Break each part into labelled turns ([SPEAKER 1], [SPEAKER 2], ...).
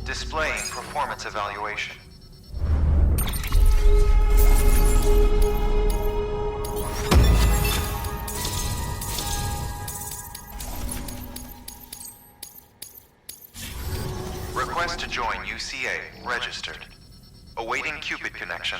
[SPEAKER 1] Displaying performance evaluation. Request to join UCA. Registered. Awaiting Cupid connection.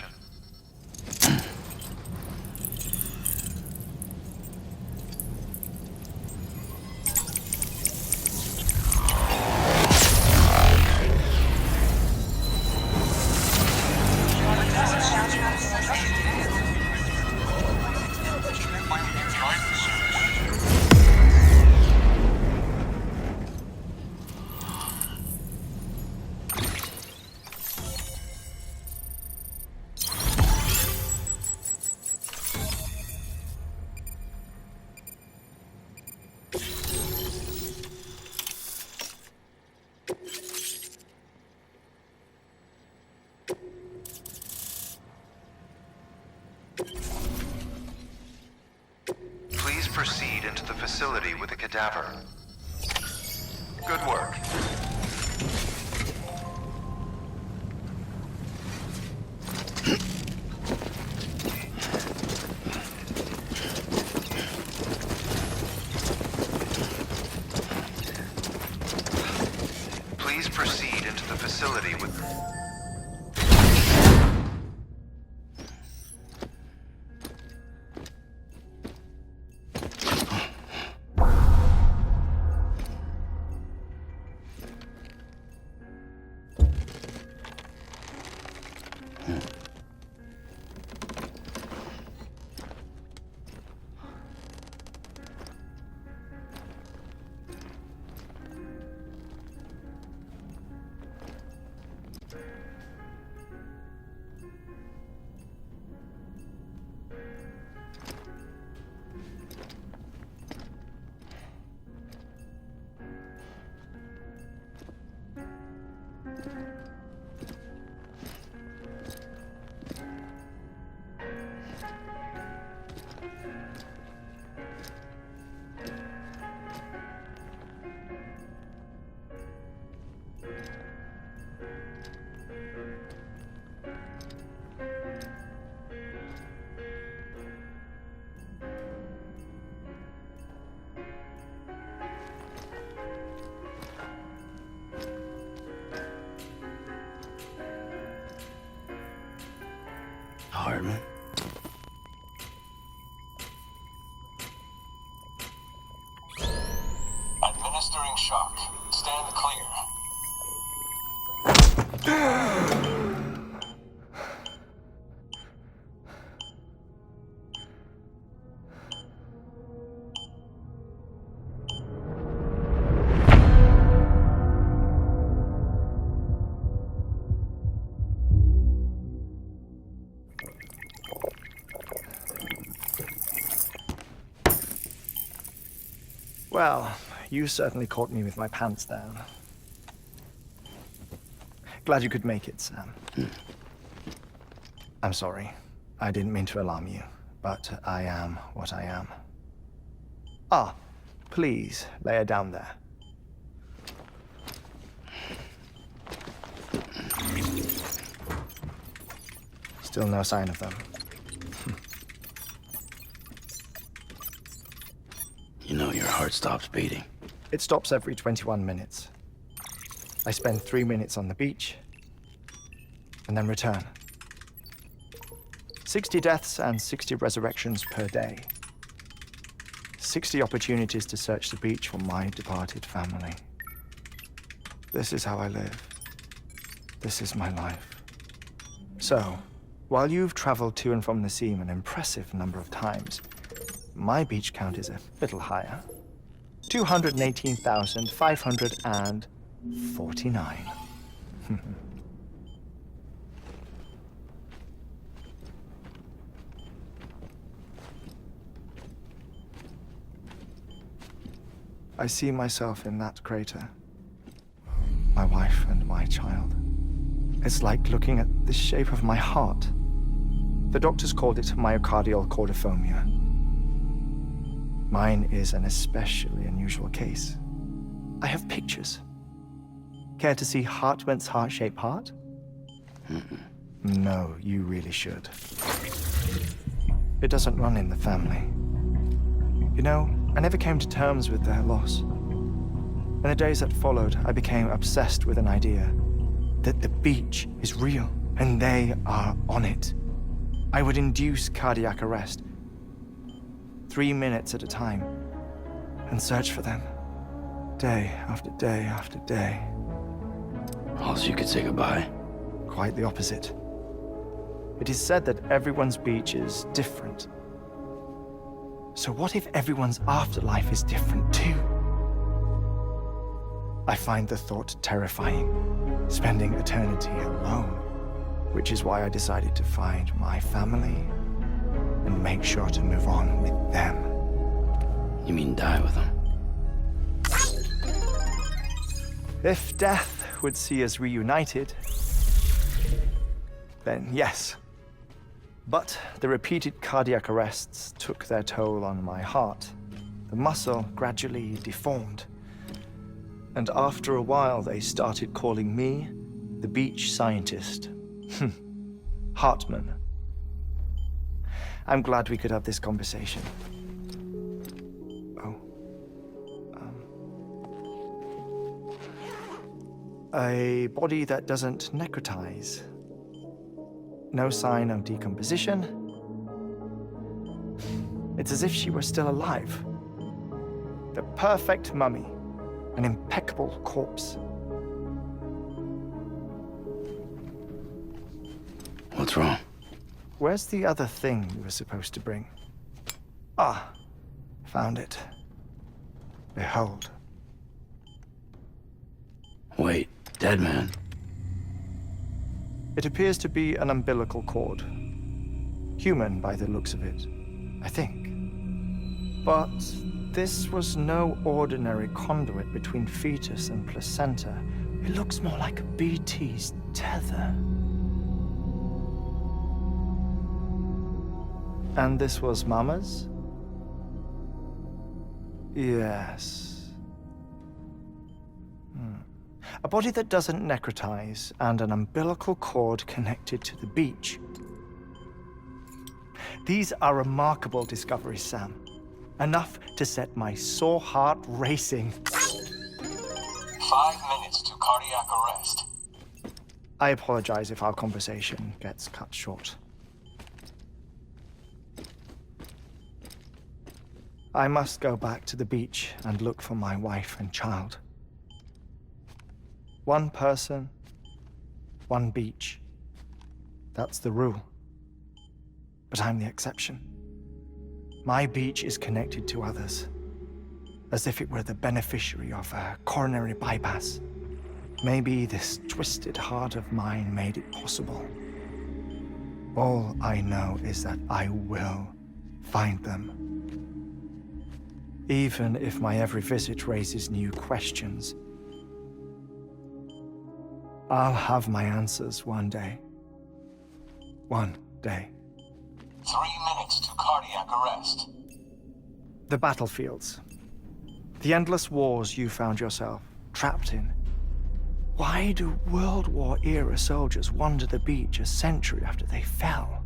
[SPEAKER 1] Please proceed into the facility with the cadaver. Good work. Please proceed into the facility with...
[SPEAKER 2] Heartman.
[SPEAKER 3] Administering shock. Stand clear.
[SPEAKER 4] Well, you certainly caught me with my pants down. Glad you could make it, Sam. I'm sorry. I didn't mean to alarm you, but I am what I am. Ah, please, lay her down there. Still no sign of them.
[SPEAKER 2] You know your heart stops beating.
[SPEAKER 4] It stops every 21 minutes. I spend 3 minutes on the beach, and then return. 60 deaths and 60 resurrections per day. 60 opportunities to search the beach for my departed family. This is how I live. This is my life. So, while you've traveled to and from the scene an impressive number of times, my beach count is a little higher. 218,549. I see myself in that crater. My wife and my child. It's like looking at the shape of my heart. The doctors called it myocardial cordiformia. Mine is an especially unusual case. I have pictures. Care to see Heartman's heart-shaped heart? No, you really should. It doesn't run in the family. You know, I never came to terms with their loss. In the days that followed, I became obsessed with an idea that the beach is real and they are on it. I would induce cardiac arrest, 3 minutes at a time, and search for them, day after day after day.
[SPEAKER 2] Also, you could say goodbye.
[SPEAKER 4] Quite the opposite. It is said that everyone's beach is different. So what if everyone's afterlife is different too? I find the thought terrifying, spending eternity alone, which is why I decided to find my family and make sure to move on with them.
[SPEAKER 2] You mean die with them?
[SPEAKER 4] If death would see us reunited, then yes. But the repeated cardiac arrests took their toll on my heart. The muscle gradually deformed. And after a while, they started calling me the beach scientist. Heartman. I'm glad we could have this conversation. Oh. A body that doesn't necrotize. No sign of decomposition. It's as if she were still alive. The perfect mummy. An impeccable corpse.
[SPEAKER 2] What's wrong?
[SPEAKER 4] Where's the other thing you were supposed to bring? Ah, found it. Behold.
[SPEAKER 2] Wait, dead man?
[SPEAKER 4] It appears to be an umbilical cord. Human by the looks of it, I think. But this was no ordinary conduit between fetus and placenta. It looks more like a BT's tether. And this was Mama's? Yes. A body that doesn't necrotize and an umbilical cord connected to the beach. These are remarkable discoveries, Sam. Enough to set my sore heart racing.
[SPEAKER 3] 5 minutes to cardiac arrest.
[SPEAKER 4] I apologize if our conversation gets cut short. I must go back to the beach and look for my wife and child. One person, one beach. That's the rule. But I'm the exception. My beach is connected to others, as if it were the beneficiary of a coronary bypass. Maybe this twisted heart of mine made it possible. All I know is that I will find them. Even if my every visit raises new questions, I'll have my answers one day. One day.
[SPEAKER 3] 3 minutes to cardiac arrest.
[SPEAKER 4] The battlefields. The endless wars you found yourself trapped in. Why do World War-era soldiers wander the beach a century after they fell?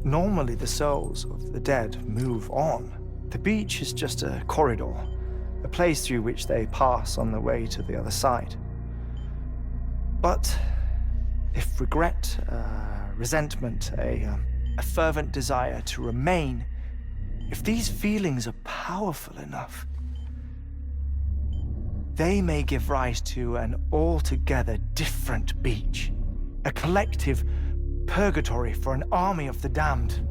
[SPEAKER 4] Normally, the souls of the dead move on. The beach is just a corridor, a place through which they pass on the way to the other side. But if regret, resentment, a fervent desire to remain, if these feelings are powerful enough, they may give rise to an altogether different beach, a collective purgatory for an army of the damned.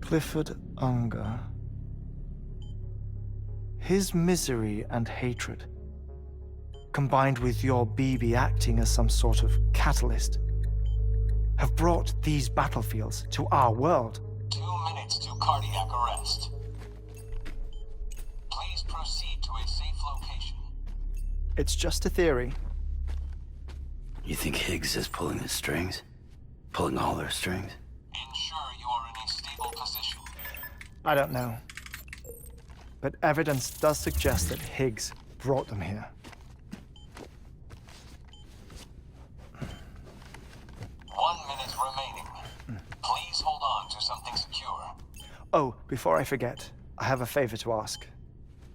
[SPEAKER 4] Clifford Unger. His misery and hatred, combined with your BB acting as some sort of catalyst, have brought these battlefields to our world.
[SPEAKER 3] 2 minutes to cardiac arrest. Please proceed to a safe location.
[SPEAKER 4] It's just a theory.
[SPEAKER 2] You think Higgs is pulling the strings? Pulling all their strings?
[SPEAKER 3] Ensure you are in a state
[SPEAKER 4] I don't know. But evidence does suggest that Higgs brought them here.
[SPEAKER 3] 1 minute remaining. Please hold on to something secure.
[SPEAKER 4] Oh, before I forget, I have a favor to ask.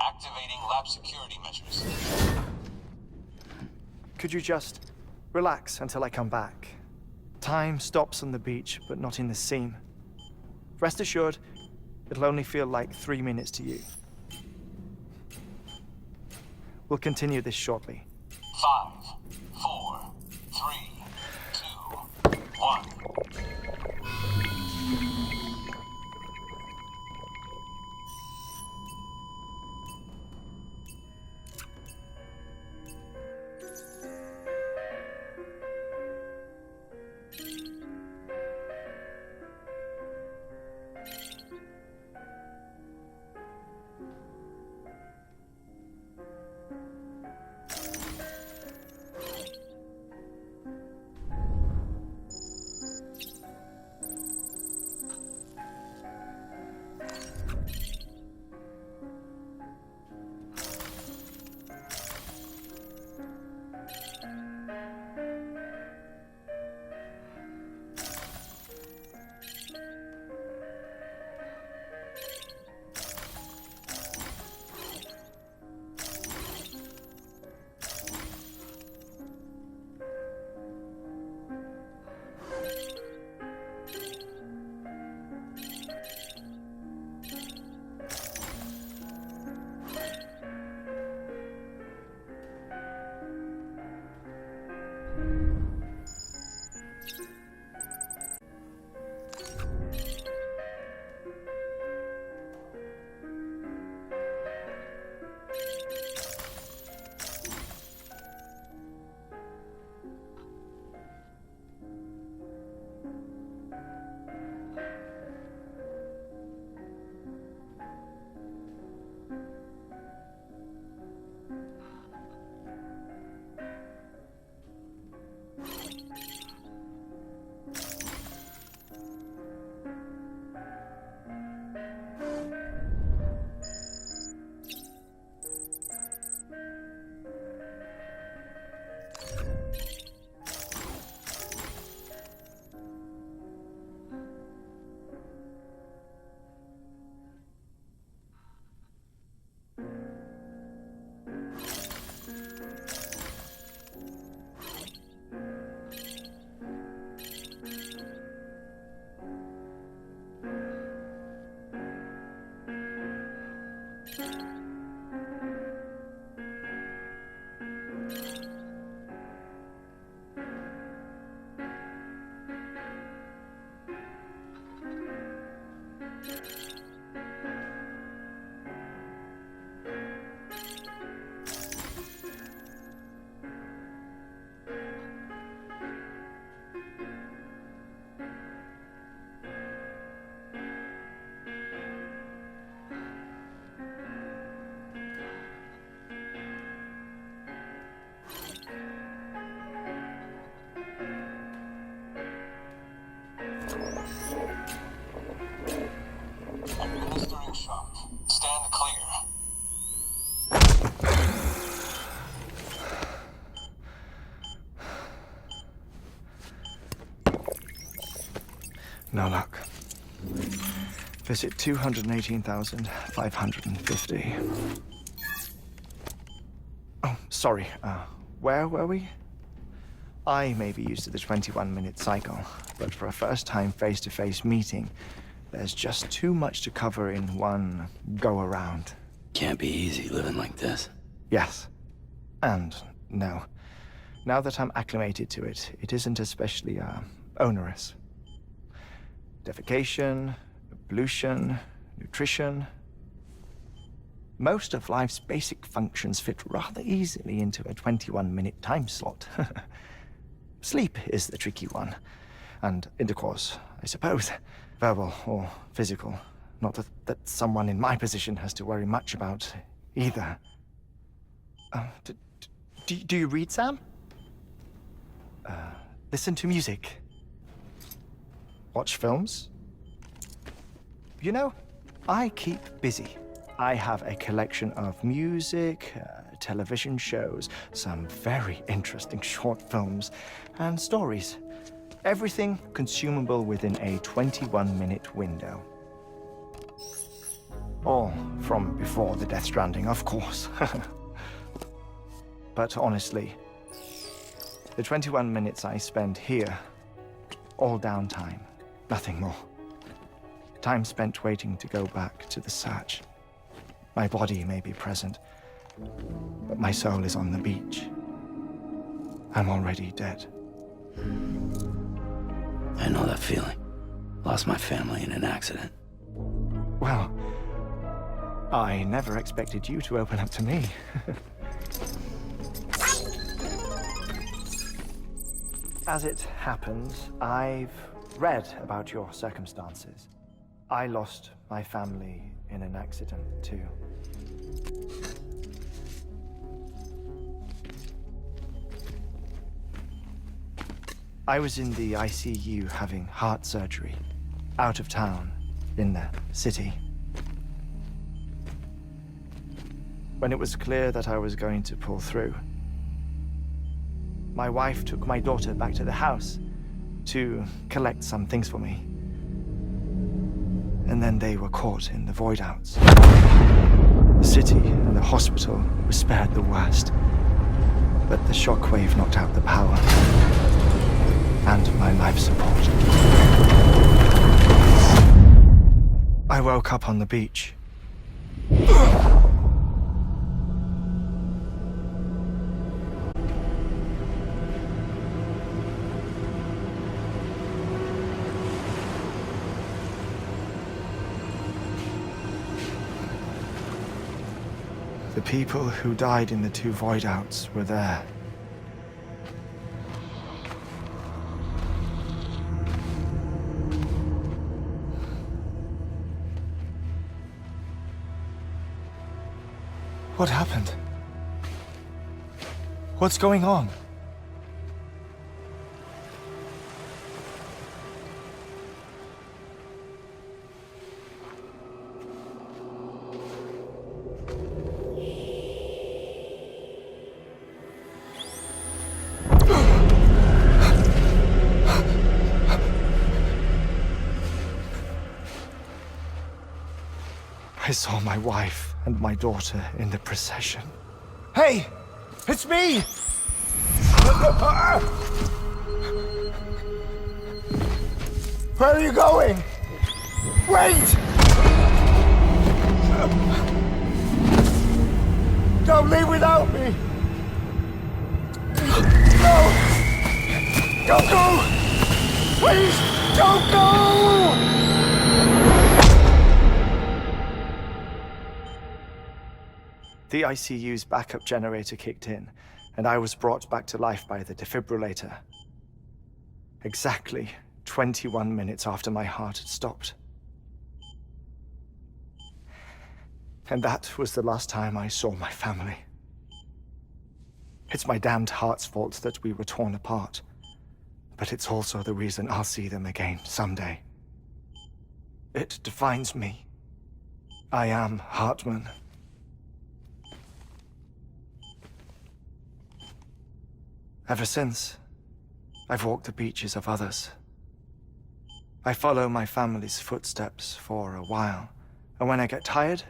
[SPEAKER 3] Activating lab security measures.
[SPEAKER 4] Could you just relax until I come back? Time stops on the beach, but not in the scene. Rest assured, it'll only feel like 3 minutes to you. We'll continue this shortly.
[SPEAKER 3] 5, 4, 3, 2, 1. Administering shock. Stand clear.
[SPEAKER 4] No luck. Visit 218,550. Oh, sorry. Where were we? I may be used to the 21-minute cycle, but for a first-time face-to-face meeting, there's just too much to cover in one go-around.
[SPEAKER 2] Can't be easy living like this.
[SPEAKER 4] Yes. And no. Now that I'm acclimated to it, it isn't especially, onerous. Defecation, pollution, nutrition. Most of life's basic functions fit rather easily into a 21-minute time slot. Sleep is the tricky one. And intercourse, I suppose. Verbal or physical. Not that someone in my position has to worry much about either. Do you read, Sam? Listen to music. Watch films. You know, I keep busy. I have a collection of music, television shows, some very interesting short films, and stories. Everything consumable within a 21-minute window. All from before the Death Stranding, of course. But honestly, the 21 minutes I spend here, all downtime, nothing more. Time spent waiting to go back to the search. My body may be present, but my soul is on the beach. I'm already dead.
[SPEAKER 2] I know that feeling. Lost my family in an accident.
[SPEAKER 4] Well, I never expected you to open up to me. As it happens, I've read about your circumstances. I lost my family in an accident, too. I was in the ICU having heart surgery, out of town, in the city. When it was clear that I was going to pull through, my wife took my daughter back to the house to collect some things for me. And then they were caught in the void-outs. The city and the hospital were spared the worst, but the shockwave knocked out the power and my life support. I woke up on the beach. The people who died in the two void-outs were there. What happened? What's going on? I saw my wife and my daughter in the procession. Hey! It's me! Where are you going? Wait! Don't leave without me! No! Don't go! Please, don't go! The ICU's backup generator kicked in, and I was brought back to life by the defibrillator. Exactly 21 minutes after my heart had stopped. And that was the last time I saw my family. It's my damned heart's fault that we were torn apart, but it's also the reason I'll see them again someday. It defines me. I am Heartman. Ever since, I've walked the beaches of others. I follow my family's footsteps for a while, and when I get tired,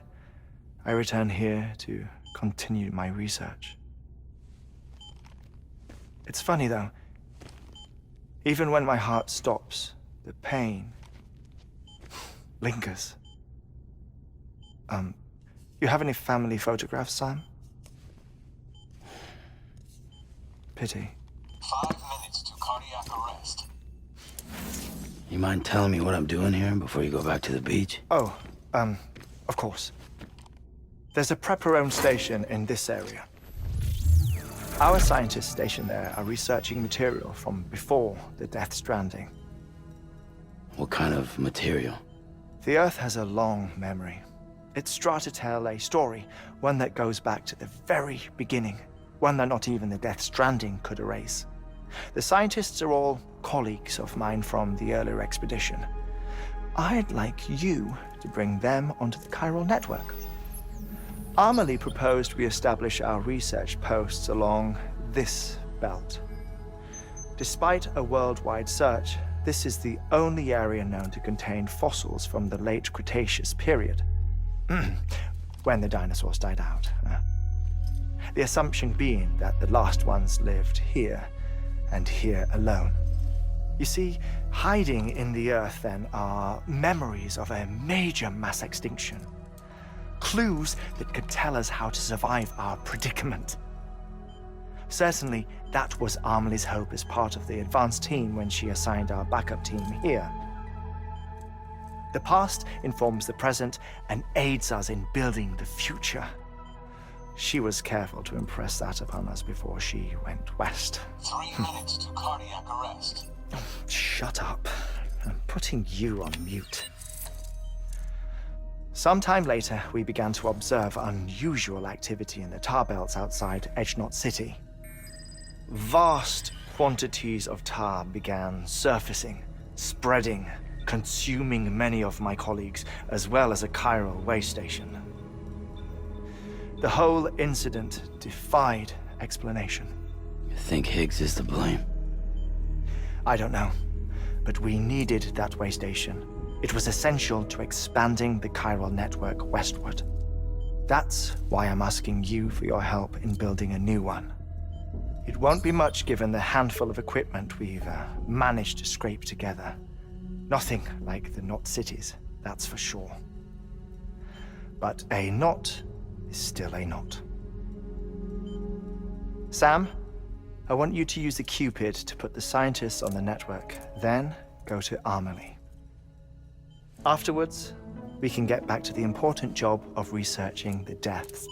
[SPEAKER 4] I return here to continue my research. It's funny though, even when my heart stops, the pain lingers. You have any family photographs, Sam? Pity.
[SPEAKER 3] 5 minutes to cardiac arrest.
[SPEAKER 2] You mind telling me what I'm doing here before you go back to the beach?
[SPEAKER 4] Oh, of course. There's a prepper-owned station in this area. Our scientists stationed there are researching material from before the Death Stranding.
[SPEAKER 2] What kind of material?
[SPEAKER 4] The Earth has a long memory. It's trying to tell a story, one that goes back to the very beginning. One that not even the Death Stranding could erase. The scientists are all colleagues of mine from the earlier expedition. I'd like you to bring them onto the chiral network. Amelie proposed we establish our research posts along this belt. Despite a worldwide search, this is the only area known to contain fossils from the late Cretaceous period, when the dinosaurs died out. The assumption being that the last ones lived here, and here alone. You see, hiding in the Earth then are memories of a major mass extinction. Clues that could tell us how to survive our predicament. Certainly, that was Amelie's hope as part of the advanced team when she assigned our backup team here. The past informs the present and aids us in building the future. She was careful to impress that upon us before she went west.
[SPEAKER 3] 3 minutes to cardiac arrest.
[SPEAKER 4] Shut up. I'm putting you on mute. Sometime later, we began to observe unusual activity in the tar belts outside Edgenot City. Vast quantities of tar began surfacing, spreading, consuming many of my colleagues, as well as a chiral way station. The whole incident defied explanation.
[SPEAKER 2] You think Higgs is to blame?
[SPEAKER 4] I don't know, but we needed that way station. It was essential to expanding the chiral network westward. That's why I'm asking you for your help in building a new one. It won't be much given the handful of equipment we've managed to scrape together. Nothing like the knot cities, that's for sure. But a knot is still a knot. Sam, I want you to use the Cupid to put the scientists on the network, then go to Amelie. Afterwards, we can get back to the important job of researching the deaths.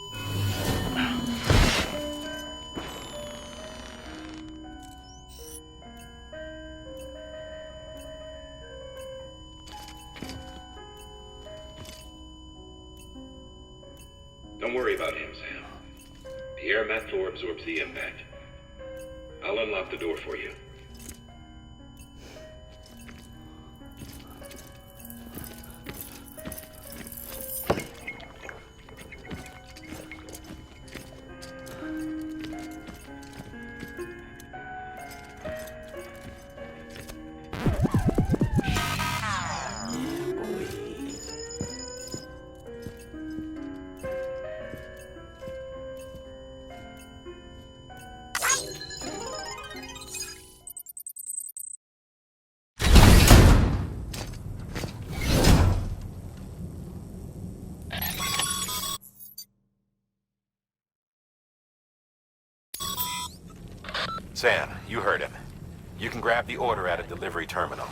[SPEAKER 5] Don't worry about him, Sam. The air mat floor absorbs the impact. I'll unlock the door for you.
[SPEAKER 6] Sam, you heard him. You can grab the order at a delivery terminal.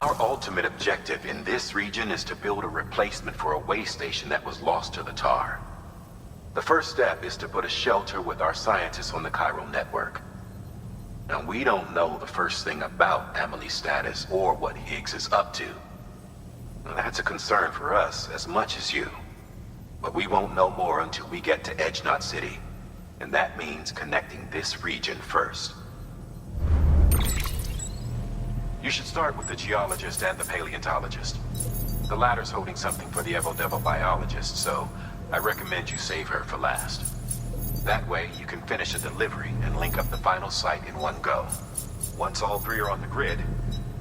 [SPEAKER 6] Our ultimate objective in this region is to build a replacement for a way station that was lost to the tar. The first step is to put a shelter with our scientists on the chiral network. Now, we don't know the first thing about Amelie's status or what Higgs is up to. Now, that's a concern for us as much as you. But we won't know more until we get to Edgenot City. And that means connecting this region first. You should start with the geologist and the paleontologist. The latter's holding something for the Evo-Devo biologist, so I recommend you save her for last. That way, you can finish a delivery and link up the final site in one go. Once all three are on the grid,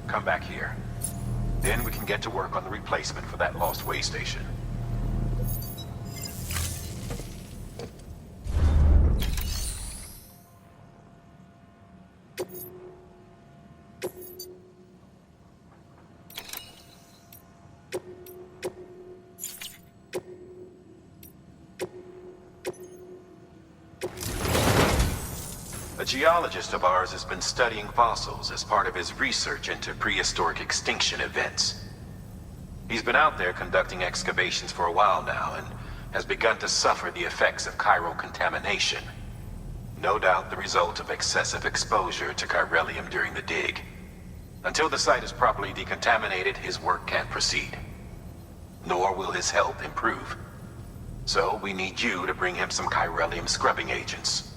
[SPEAKER 6] come back here. Then we can get to work on the replacement for that lost way station. A geologist of ours has been studying fossils as part of his research into prehistoric extinction events. He's been out there conducting excavations for a while now and has begun to suffer the effects of chiral contamination. No doubt the result of excessive exposure to chiralium during the dig. Until the site is properly decontaminated, his work can't proceed. nor will his health improve. So we need you to bring him some chiralium scrubbing agents.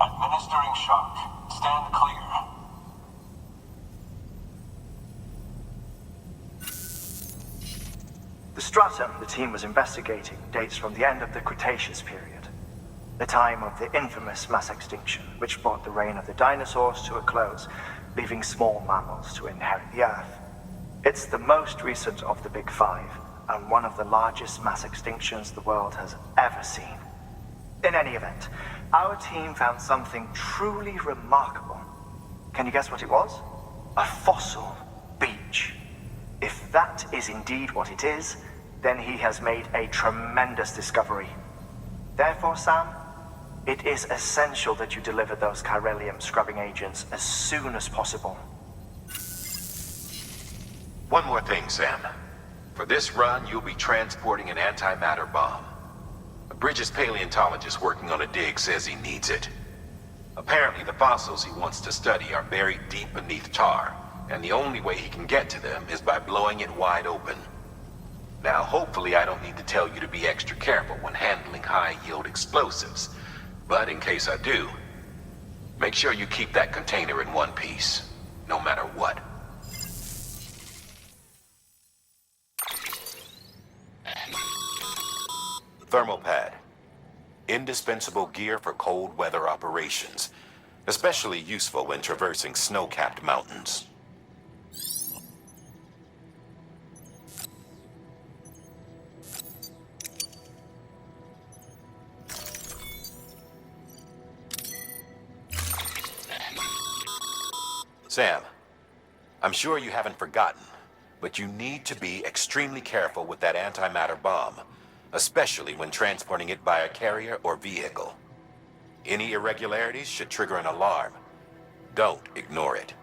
[SPEAKER 3] Administering shock. Stand clear.
[SPEAKER 4] The stratum the team was investigating dates from the end of the Cretaceous period, the time of the infamous mass extinction, which brought the reign of the dinosaurs to a close, leaving small mammals to inherit the Earth. It's the most recent of the Big Five, and one of the largest mass extinctions the world has ever seen. In any event, our team found something truly remarkable. Can you guess what it was? A fossil beach. If that is indeed what it is, then he has made a tremendous discovery. Therefore, Sam, it is essential that you deliver those chiralium scrubbing agents as soon as possible.
[SPEAKER 6] One more thing, Sam. For this run, you'll be transporting an antimatter bomb. A British paleontologist working on a dig says he needs it. Apparently, the fossils he wants to study are buried deep beneath tar, and the only way he can get to them is by blowing it wide open. Now, hopefully I don't need to tell you to be extra careful when handling high-yield explosives, but in case I do, make sure you keep that container in one piece, no matter what. Thermal pad. Indispensable gear for cold weather operations, especially useful when traversing snow-capped mountains. Sam, I'm sure you haven't forgotten, but you need to be extremely careful with that antimatter bomb, especially when transporting it by a carrier or vehicle. Any irregularities should trigger an alarm. Don't ignore it.